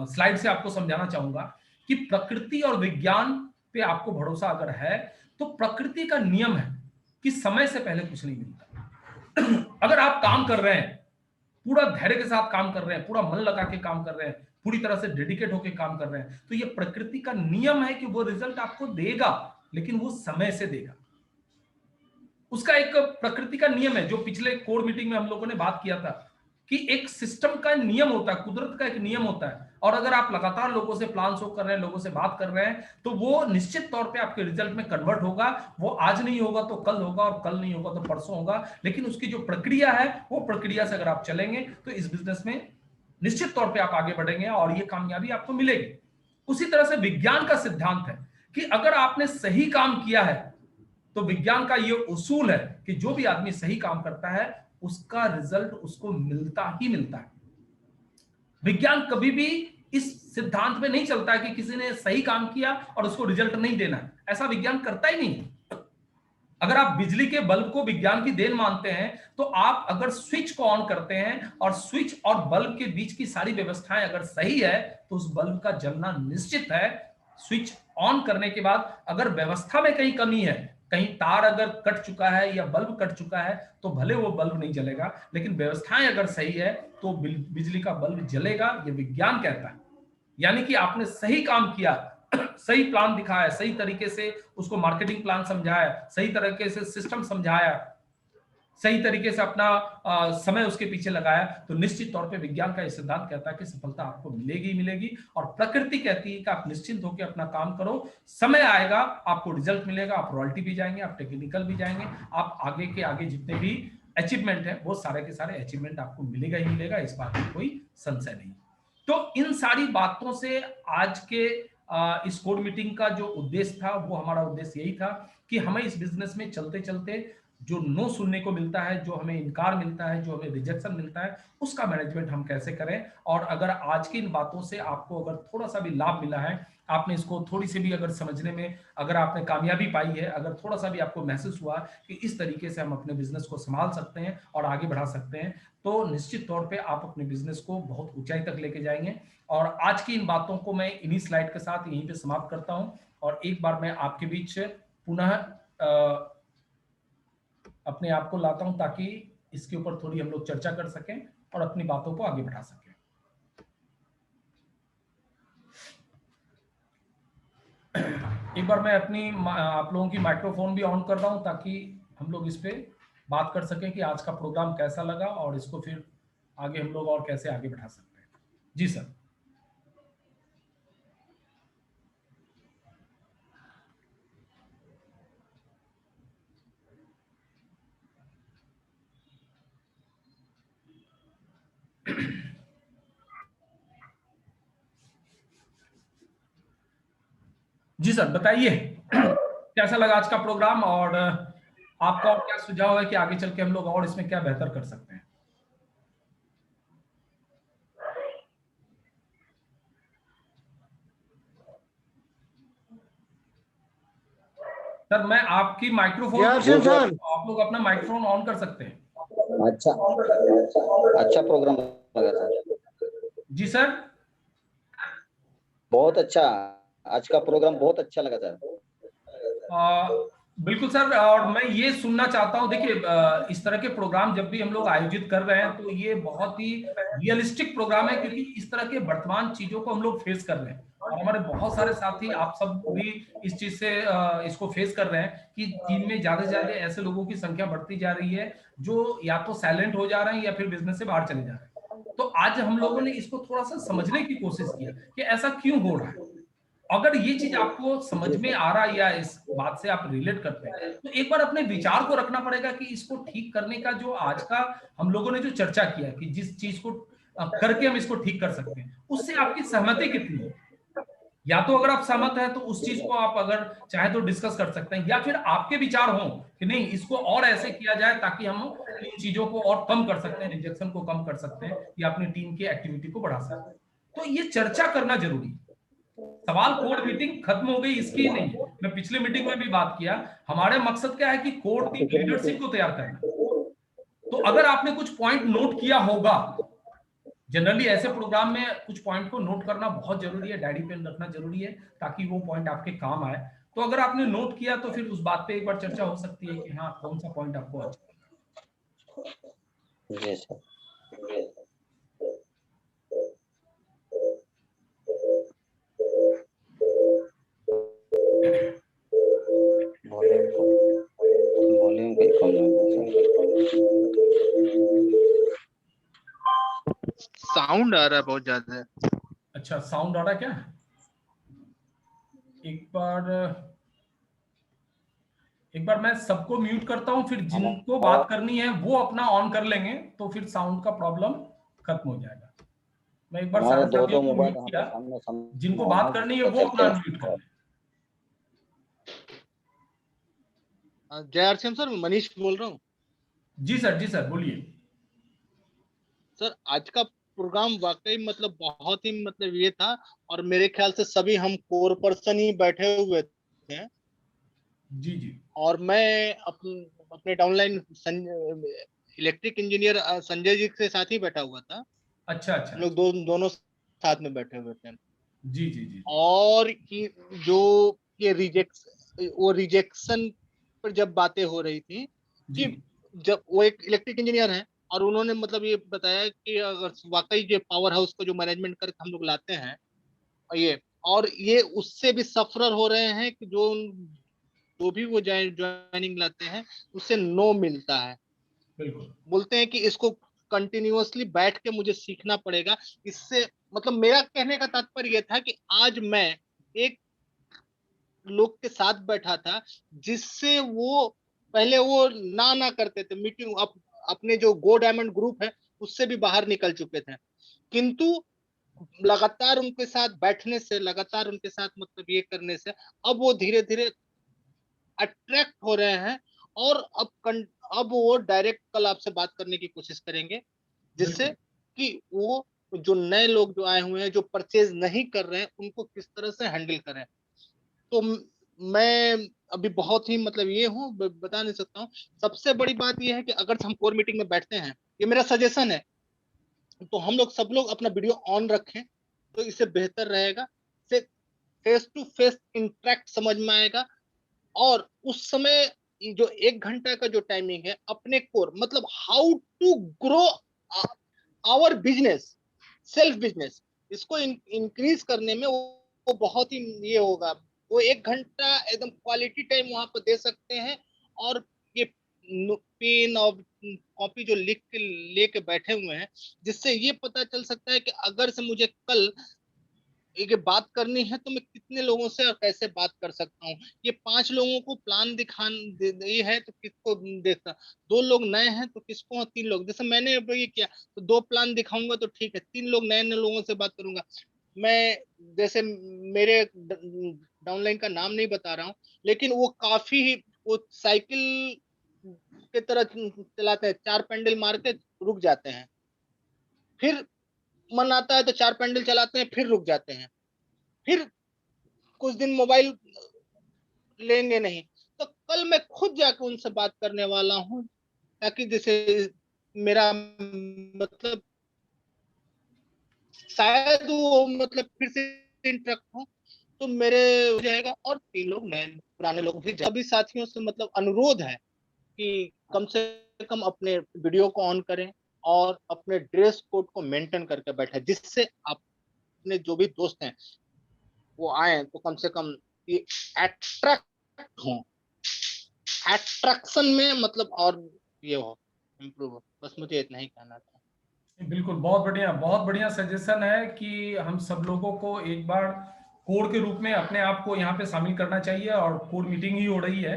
स्लाइड से आपको समझाना चाहूंगा कि प्रकृति और विज्ञान पे आपको भरोसा अगर है तो प्रकृति का नियम है कि समय से पहले कुछ नहीं मिलता। अगर आप काम कर रहे हैं, पूरा धैर्य के साथ काम कर रहे हैं, पूरा मन लगा के काम कर रहे हैं, पूरी तरह से डेडिकेट होकर काम कर रहे हैं, तो ये प्रकृति का नियम है कि वो रिजल्ट आपको देगा, लेकिन वो समय से देगा। उसका एक प्रकृति का नियम है, जो पिछले कोर मीटिंग में हम लोगों ने बात किया था कि एक सिस्टम का नियम होता है, कुदरत का एक नियम होता है, और अगर आप लगातार लोगों से प्लान शो कर रहे हैं, लोगों से बात कर रहे हैं, तो वो निश्चित तौर पे आपके रिजल्ट में कन्वर्ट होगा। वो आज नहीं होगा तो कल होगा, और कल नहीं होगा तो परसों होगा, लेकिन उसकी जो प्रक्रिया है, वो प्रक्रिया से अगर आप चलेंगे तो इस बिजनेस में निश्चित तौर पे आप आगे बढ़ेंगे और ये कामयाबी आपको मिलेगी। उसी तरह से विज्ञान का सिद्धांत है कि अगर आपने सही काम किया है, तो विज्ञान का ये उसूल है कि जो भी आदमी सही काम करता है उसका रिजल्ट उसको मिलता ही मिलता है। विज्ञान कभी भी इस सिद्धांत में नहीं चलता है कि किसी ने सही काम किया और उसको रिजल्ट नहीं देना है, ऐसा विज्ञान करता ही नहीं। अगर आप बिजली के बल्ब को विज्ञान की देन मानते हैं, तो आप अगर स्विच को ऑन करते हैं और स्विच और बल्ब के बीच की सारी व्यवस्थाएं अगर सही है, तो उस बल्ब का जलना निश्चित है। स्विच ऑन करने के बाद अगर व्यवस्था में कहीं कमी है, कहीं तार अगर कट चुका है या बल्ब कट चुका है, तो भले वो बल्ब नहीं जलेगा, लेकिन व्यवस्थाएं अगर सही है तो बिजली का बल्ब जलेगा, ये विज्ञान कहता है। यानी कि आपने सही काम किया, सही प्लान दिखाया, सही तरीके से उसको मार्केटिंग प्लान समझाया, सही तरीके से सिस्टम समझाया, सही तरीके से अपना समय उसके पीछे लगाया, तो निश्चित तौर पे विज्ञान का यह सिद्धांत कहता है कि सफलता आपको मिलेगी मिलेगी। और प्रकृति कहती है कि आप निश्चिंत होकर अपना काम करो, समय आएगा, आपको रिजल्ट मिलेगा, आप रॉयल्टी भी जाएंगे, आप टेक्निकल भी जाएंगे, आप आगे के आगे जितने भी अचीवमेंट है वो सारे के सारे अचीवमेंट आपको मिलेगा ही मिलेगा, इस बात में कोई संशय नहीं। तो इन सारी बातों से आज के इस कोड मीटिंग का जो उद्देश्य था, वो हमारा उद्देश्य यही था कि हमें इस बिजनेस में चलते चलते जो नो सुनने को मिलता है, जो हमें इनकार मिलता है, जो हमें रिजेक्शन मिलता है, उसका मैनेजमेंट हम कैसे करें। और अगर आज की इन बातों से आपको अगर थोड़ा सा भी लाभ मिला है, आपने इसको थोड़ी सी भी अगर समझने में अगर आपने कामयाबी पाई है, अगर थोड़ा सा भी आपको महसूस हुआ कि इस तरीके से हम अपने बिजनेस को संभाल सकते हैं और आगे बढ़ा सकते हैं, तो निश्चित तौर पे आप अपने बिजनेस को बहुत ऊंचाई तक लेके जाएंगे। और आज की इन बातों को मैं इन्हीं स्लाइड के साथ यहीं पे समाप्त करता हूं, और एक बार मैं आपके बीच पुनः अपने आप को लाता हूं, ताकि इसके ऊपर थोड़ी हम लोग चर्चा कर सकें और अपनी बातों को आगे बढ़ा सकें। एक बार मैं अपनी आप लोगों की माइक्रोफोन भी ऑन कर रहा हूं, ताकि हम लोग इस पे बात कर सकें कि आज का प्रोग्राम कैसा लगा और इसको फिर आगे हम लोग और कैसे आगे बढ़ा सकते हैं। जी सर। जी सर, बताइए कैसा लगा आज का प्रोग्राम, और आपका और क्या सुझाव है कि आगे चल के हम लोग और इसमें क्या बेहतर कर सकते हैं। सर मैं आपकी माइक्रोफोन सर आप लोग अपना माइक्रोफोन ऑन कर सकते हैं। अच्छा अच्छा प्रोग्राम लगा सर। जी सर। बहुत अच्छा, आज का प्रोग्राम बहुत अच्छा लगा सर। बिल्कुल सर, और मैं ये सुनना चाहता हूँ, देखिए इस तरह के प्रोग्राम जब भी हम लोग आयोजित कर रहे हैं, तो ये बहुत ही रियलिस्टिक प्रोग्राम है, क्योंकि इस तरह के वर्तमान चीजों को हम लोग फेस कर रहे हैं, और हमारे बहुत सारे साथी, आप सब भी इस चीज से इसको फेस कर रहे हैं कि टीम में ज्यादा से ज्यादा ऐसे लोगों की संख्या बढ़ती जा रही है जो या तो साइलेंट हो जा रहे हैं या फिर बिजनेस से बाहर चले जा रहे हैं। तो आज हम लोगों ने इसको थोड़ा सा समझने की कोशिश किया कि ऐसा क्यों हो रहा है। अगर ये चीज आपको समझ में आ रहा है या इस बात से आप रिलेट करते हैं, तो एक बार अपने विचार को रखना पड़ेगा कि इसको ठीक करने का जो आज का हम लोगों ने जो चर्चा किया कि जिस चीज को करके हम इसको ठीक कर सकते हैं, उससे आपकी सहमति कितनी है। या तो अगर आप सहमत हैं तो उस चीज को आप अगर चाहे तो डिस्कस कर सकते हैं, या फिर आपके विचार हो कि नहीं इसको और ऐसे किया जाए ताकि हम इन चीजों को और कम कर सकते हैं, रिजेक्शन को कम कर सकते हैं, या अपनी टीम की एक्टिविटी को बढ़ा सकते हैं। तो ये चर्चा करना जरूरी है। सवाल कोड मीटिंग खत्म हो गई इसकी नहीं है, मैं पिछले मीटिंग में भी बात किया, हमारे मकसद क्या है कि कोड टीम लीडरशिप को तैयार करना। तो अगर आपने कुछ पॉइंट नोट किया होगा, जनरली ऐसे प्रोग्राम में कुछ पॉइंट को नोट करना बहुत जरूरी है, डायरी पेन रखना जरूरी है, ताकि वो पॉइंट आपके काम आए। तो अगर आपने नोट किया तो फिर उस बात पे एक बार चर्चा हो सकती है कि हाँ कौन सा पॉइंट आपको अच्छा जी सर। वॉल्यूम कम साउंड आ रहा है बहुत ज्यादा। अच्छा, साउंड आ रहा है क्या? एक बार मैं सबको म्यूट करता हूं, फिर जिनको बात करनी है वो अपना ऑन कर लेंगे, तो फिर साउंड का प्रॉब्लम खत्म हो जाएगा। मैं एक बार हमारे सारे दो साथियों दो को मोबाइल म्यूट यहाँ किया, पे सामने सामने जिनको ऑन बात है, करनी है जिसका वो चलते अपना हैं। म्यूट कर लें। जय आरसीएम सर, मैं मनीष बोल रहा हूँ। जी सर बोलिए। सर आज का प्रोग्राम वाकई मतलब बहुत ही मतलब ये था, और मेरे ख्याल से सभी हम कोर पर्सन ही बैठे हुए थे। जी। और मैं अपने downline electric engineer Sanjay ji के साथ ही बैठा हुआ था। अच्छा। हम लोग दोनों साथ में बैठे हुए थे। जी। और कि जो ये रिजेक्शन पर जब बातें हो रही थी, जी कि जब वो एक इलेक्ट्रिक इंजीनियर है और उन्होंने मतलब ये बताया कि अगर वाकई ये पावर हाउस को जो मैनेजमेंट करके हम लोग लाते हैं, और ये उससे भी सफर हो रहे हैं कि जो भी वो ज्वाइनिंग लाते हैं उससे नो मिलता है। बिल्कुल। बोलते हैं कि इसको कंटिन्यूअसली बैठ के मुझे सीखना पड़ेगा। इससे मतलब मेरा कहने का तात्पर्य यह था कि आज मैं एक लोग के साथ बैठा था जिससे वो पहले वो ना करते थे मीटिंग, अपने जो गो डायमंड ग्रुप है उससे भी बाहर निकल चुके थे, किंतु लगातार उनके साथ बैठने से, लगातार उनके साथ मतलब ये करने से अब वो धीरे धीरे अट्रैक्ट हो रहे हैं। और अब वो डायरेक्ट कल आपसे बात करने की कोशिश करेंगे, जिससे बिल्कुल। कि वो जो नए लोग जो आए हुए हैं जो परचेज नहीं कर रहे हैं उनको किस तरह से हैंडल करें। तो मैं अभी बहुत ही मतलब ये हूँ, बता नहीं सकता हूँ। सबसे बड़ी बात ये है कि अगर हम कोर मीटिंग में बैठते हैं, ये मेरा सजेशन है, तो हम लोग सब लोग अपना वीडियो ऑन रखें तो इससे बेहतर रहेगा। से फेस टू फेस इंटरेक्ट समझ में आएगा। और उस समय जो 1 घंटा का जो टाइमिंग है अपने कोर मतलब how to grow our business, self business, इसको इंक्रीज करने में वो बहुत ही ये होगा। वो 1 घंटा एकदम क्वालिटी टाइम वहां पर दे सकते हैं। और ये पेन और कॉपी जो लिख के लेके बैठे हुए हैं, जिससे ये पता चल सकता है कि अगर से मुझे कल ये बात करनी है तो मैं कितने लोगों से और कैसे बात कर सकता हूँ। ये 5 लोगों को प्लान ये है तो किसको देखता, 2 लोग नए हैं तो किसको, 3 लोग, जैसे मैंने ये किया तो 2 प्लान दिखाऊंगा तो ठीक है, 3 लोग नए नए लोगों से बात करूंगा मैं। जैसे मेरे डाउनलाइन का नाम नहीं बता रहा हूँ, लेकिन वो काफी वो साइकिल की तरह चलाते हैं, 4 पेंडल मार के रुक जाते हैं, फिर मन आता है तो 4 पेंडल चलाते हैं, फिर रुक जाते हैं, फिर कुछ दिन मोबाइल लेंगे नहीं। तो कल मैं खुद जाकर उनसे बात करने वाला हूँ, ताकि जैसे मेरा मतलब शायद वो मतलब फिर से इंटरेक्ट हो तो मेरे हो जाएगा। और 3 लोग नए पुराने लोग भी, सभी साथियों से मतलब अनुरोध है कि कम से कम अपने वीडियो को ऑन करें और अपने ड्रेस कोड को मेंटेन करके बैठे, जिससे अपने जो भी दोस्त हैं वो आए तो कम से कम ये अट्रैक्ट हो, अट्रैक्शन में मतलब और ये हो, इम्प्रूव हो। बस मुझे इतना ही कहना था। बिल्कुल, बहुत बढ़िया सजेशन है कि हम सब लोगों को एक बार कोर के रूप में अपने आप को यहाँ पे शामिल करना चाहिए, और कोर मीटिंग ही हो रही है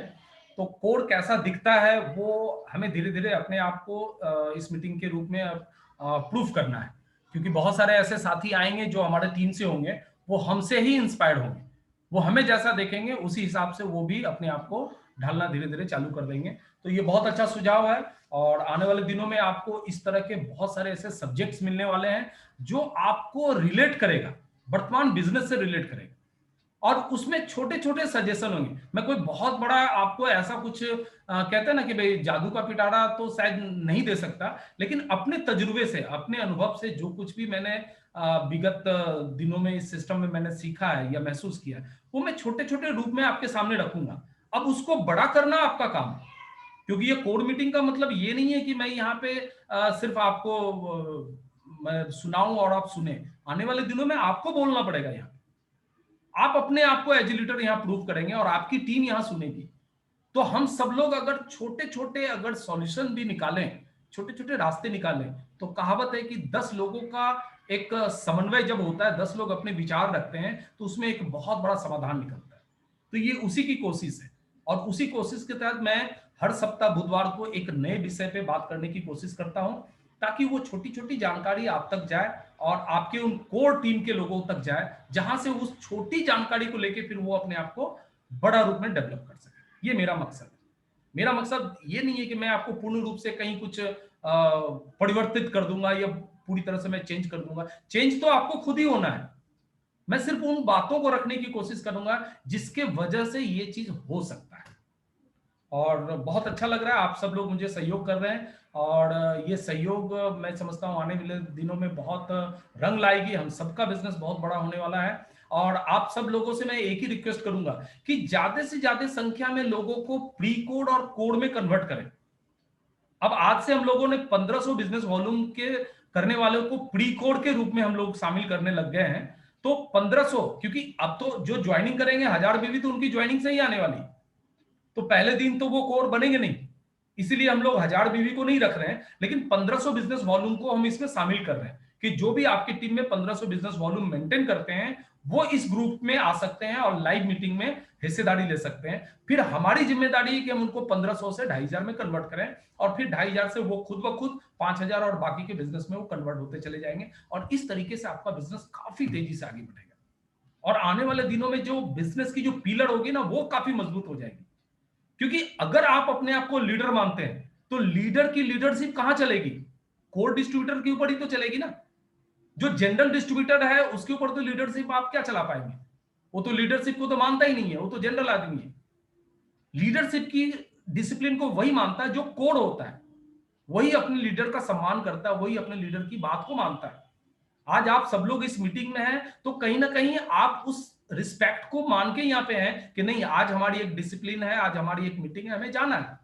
तो कोर कैसा दिखता है वो हमें धीरे धीरे अपने आप को इस मीटिंग के रूप में प्रूफ करना है, क्योंकि बहुत सारे ऐसे साथी आएंगे जो हमारे टीम से होंगे, वो हमसे ही इंस्पायर्ड होंगे, वो हमें जैसा देखेंगे उसी हिसाब से वो भी अपने आप को ढालना धीरे धीरे चालू कर देंगे। तो ये बहुत अच्छा सुझाव है, और आने वाले दिनों में आपको इस तरह के बहुत सारे ऐसे सब्जेक्ट्स मिलने वाले हैं जो आपको रिलेट करेगा, वर्तमान बिजनेस से रिलेट करेगा, और उसमें छोटे छोटे सजेशन होंगे। मैं कोई बहुत बड़ा आपको ऐसा कुछ कहते हैं ना कि भाई जादू का पिटारा तो शायद नहीं दे सकता, लेकिन अपने तजुर्बे से, अपने अनुभव से जो कुछ भी मैंने विगत दिनों में इस सिस्टम में मैंने सीखा है या महसूस किया है, वो मैं छोटे छोटे रूप में आपके सामने रखूंगा। अब उसको बड़ा करना आपका काम है, क्योंकि ये कोड मीटिंग का मतलब ये नहीं है कि मैं यहाँ पे सिर्फ आपको मैं सुनाऊं और आप सुने। आने वाले दिनों में आपको बोलना पड़ेगा यहाँ, आप अपने आप को एज लीडर यहाँ प्रूव करेंगे और आपकी टीम यहाँ सुनेगी। तो हम सब लोग अगर छोटे छोटे अगर सॉल्यूशन भी निकालें, छोटे छोटे रास्ते निकालें, तो कहावत है कि 10 लोगों का एक समन्वय जब होता है, 10 लोग अपने विचार रखते हैं, तो उसमें एक बहुत बड़ा समाधान निकलता है। तो ये उसी की कोशिश है, और उसी कोशिश के तहत मैं हर सप्ताह बुधवार को एक नए विषय पे बात करने की कोशिश करता हूं, ताकि वो छोटी छोटी जानकारी आप तक जाए और आपके उन कोर टीम के लोगों तक जाए, जहां से उस छोटी जानकारी को लेके फिर वो अपने आप को बड़ा रूप में डेवलप कर सके। ये मेरा मकसद है। मेरा मकसद ये नहीं है कि मैं आपको पूर्ण रूप से कहीं कुछ परिवर्तित कर दूंगा या पूरी तरह से मैं चेंज कर दूंगा। चेंज तो आपको खुद ही होना है। मैं सिर्फ उन बातों को रखने की कोशिश करूंगा जिसके वजह से ये चीज हो सकता है। और बहुत अच्छा लग रहा है, आप सब लोग मुझे सहयोग कर रहे हैं, और ये सहयोग मैं समझता हूँ आने वाले दिनों में बहुत रंग लाएगी। हम सबका बिजनेस बहुत बड़ा होने वाला है, और आप सब लोगों से मैं एक ही रिक्वेस्ट करूंगा कि ज्यादा से ज्यादा संख्या में लोगों को प्री कोड और कोड में कन्वर्ट करें। अब आज से हम लोगों ने 1500 बिजनेस वॉल्यूम के करने वालों को प्री कोड के रूप में हम लोग शामिल करने लग गए हैं। तो 1500, क्योंकि अब तो जो ज्वाइनिंग करेंगे 1000 बीवी तो उनकी ज्वाइनिंग से ही आने वाली, तो पहले दिन तो वो कोर बनेंगे नहीं, इसीलिए हम लोग 1000 बीवी को नहीं रख रहे हैं, लेकिन 1500 बिजनेस वॉल्यूम को हम इसमें शामिल कर रहे हैं कि जो भी आपकी टीम में 1500 बिजनेस वॉल्यूम मेंटेन करते हैं वो इस ग्रुप में आ सकते हैं और लाइव मीटिंग में हिस्सेदारी ले सकते हैं। फिर हमारी जिम्मेदारी है कि हम उनको 1500 से 2500 में कन्वर्ट करें, और फिर 2500 से वो खुद ब खुद 5000 और बाकी के बिजनेस में वो कन्वर्ट होते चले जाएंगे, और इस तरीके से आपका बिजनेस काफी तेजी से आगे बढ़ेगा, और आने वाले दिनों में जो बिजनेस की जो पिलर होगी ना वो काफी मजबूत हो जाएगी। क्योंकि अगर आप अपने आप को लीडर मानते हैं तो लीडर की लीडरशिप कहां चलेगी? कोर डिस्ट्रीब्यूटर के ऊपर ही तो चलेगी ना। जो जनरल डिस्ट्रीब्यूटर है उसके ऊपर तो लीडरशिप आप क्या चला पाएंगे? वो तो लीडरशिप को तो मानता ही नहीं है, वो तो जनरल आदमी है। लीडरशिप की डिसिप्लिन को वही मानता है जो कोर होता है, वही अपने लीडर का सम्मान करता है, वही अपने लीडर की बात को मानता है। आज आप सब लोग इस मीटिंग में हैं तो कहीं ना कहीं आप उस रिस्पेक्ट को मान के यहाँ पे हैं कि नहीं, आज हमारी एक डिसिप्लिन है, आज हमारी एक मीटिंग है, हमें जाना है।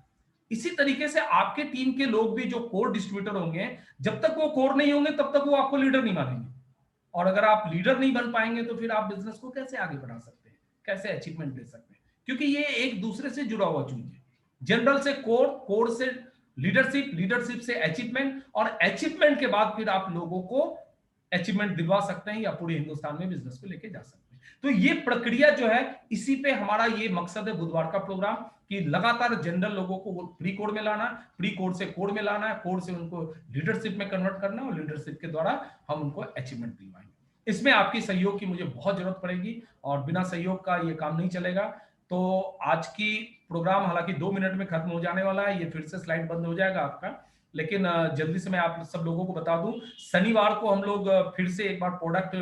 इसी तरीके से आपके टीम के लोग भी जो कोर डिस्ट्रीब्यूटर होंगे, जब तक वो कोर नहीं होंगे तब तक वो आपको लीडर नहीं मानेंगे, और अगर आप लीडर नहीं बन पाएंगे तो फिर आप बिजनेस को कैसे आगे बढ़ा सकते हैं, कैसे अचीवमेंट दे सकते हैं? क्योंकि ये एक दूसरे से जुड़ा हुआ चीज है। जनरल से कोर, कोर से लीडरशिप, लीडरशिप से अचीवमेंट, और अचीवमेंट के बाद फिर आप लोगों को अचीवमेंट दिलवा सकते हैं या पूरे हिंदुस्तान में बिजनेस को लेके जा सकते हैं। तो ये प्रक्रिया जो है, इसी पे हमारा ये मकसद है बुधवार का प्रोग्राम, कि लगातार जनरल लोगों को प्री कोड में लाना, प्री कोड से कोड में लाना है, कोड से उनको लीडरशिप में कन्वर्ट करना, और लीडरशिप के द्वारा हम उनको अचीवमेंट दिलवाएंगे। इसमें आपकी सहयोग की मुझे बहुत जरूरत पड़ेगी, और बिना सहयोग का ये काम नहीं चलेगा। तो आज की प्रोग्राम हालांकि 2 मिनट में खत्म हो जाने वाला है, ये फिर से स्लाइड बंद हो जाएगा आपका, लेकिन जल्दी से मैं आप सब लोगों को बता दूं, शनिवार को हम लोग फिर से एक बार प्रोडक्ट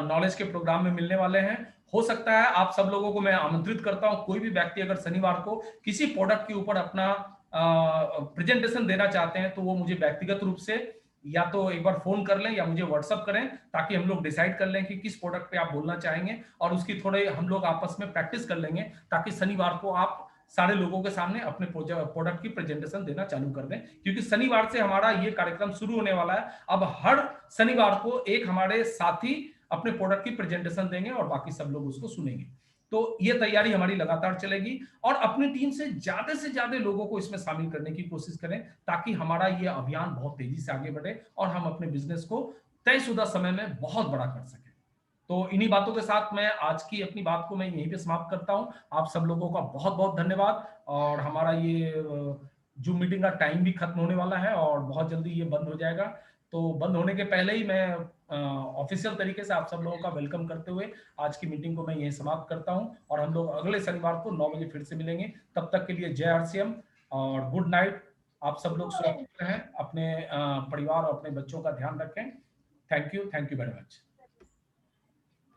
नॉलेज के प्रोग्राम में मिलने वाले हैं। हो सकता है आप सब लोगों को मैं आमंत्रित करता हूं, कोई भी व्यक्ति अगर शनिवार को किसी प्रोडक्ट के ऊपर अपना प्रेजेंटेशन देना चाहते हैं तो वो मुझे व्यक्तिगत रूप से या तो एक बार फोन कर लें या मुझे व्हाट्सअप करें, ताकि हम लोग डिसाइड कर लें कि किस प्रोडक्ट पे आप बोलना चाहेंगे, और उसकी थोड़े हम लोग आपस में प्रैक्टिस कर लेंगे, ताकि शनिवार को आप सारे लोगों के सामने अपने प्रोडक्ट की प्रेजेंटेशन देना चालू कर दें। क्योंकि शनिवार से हमारा ये कार्यक्रम शुरू होने वाला है। अब हर शनिवार को एक हमारे साथी अपने प्रोडक्ट की प्रेजेंटेशन देंगे और बाकी सब लोग उसको सुनेंगे। तो ये तैयारी हमारी लगातार चलेगी, और अपनी टीम से ज्यादा लोगों को इसमें शामिल करने की कोशिश करें, ताकि हमारा ये अभियान बहुत तेजी से आगे बढ़े और हम अपने बिजनेस को तयशुदा समय में बहुत बड़ा कर सकें। तो इन्हीं बातों के साथ मैं आज की अपनी बात को मैं यहीं पे समाप्त करता हूं। आप सब लोगों का बहुत बहुत धन्यवाद, और हमारा ये जूम मीटिंग का टाइम भी खत्म होने वाला है और बहुत जल्दी ये बंद हो जाएगा। तो बंद होने के पहले ही मैं ऑफिशियल तरीके से आप सब लोगों का वेलकम करते हुए आज की मीटिंग को मैं यहीं समाप्त करता हूं, और हम लोग अगले शनिवार को 9 बजे फिर से मिलेंगे। तब तक के लिए जय आरसीएम और गुड नाइट। आप सब लोग सुरक्षित रहें, अपने परिवार और अपने बच्चों का ध्यान रखें। Thank you very much.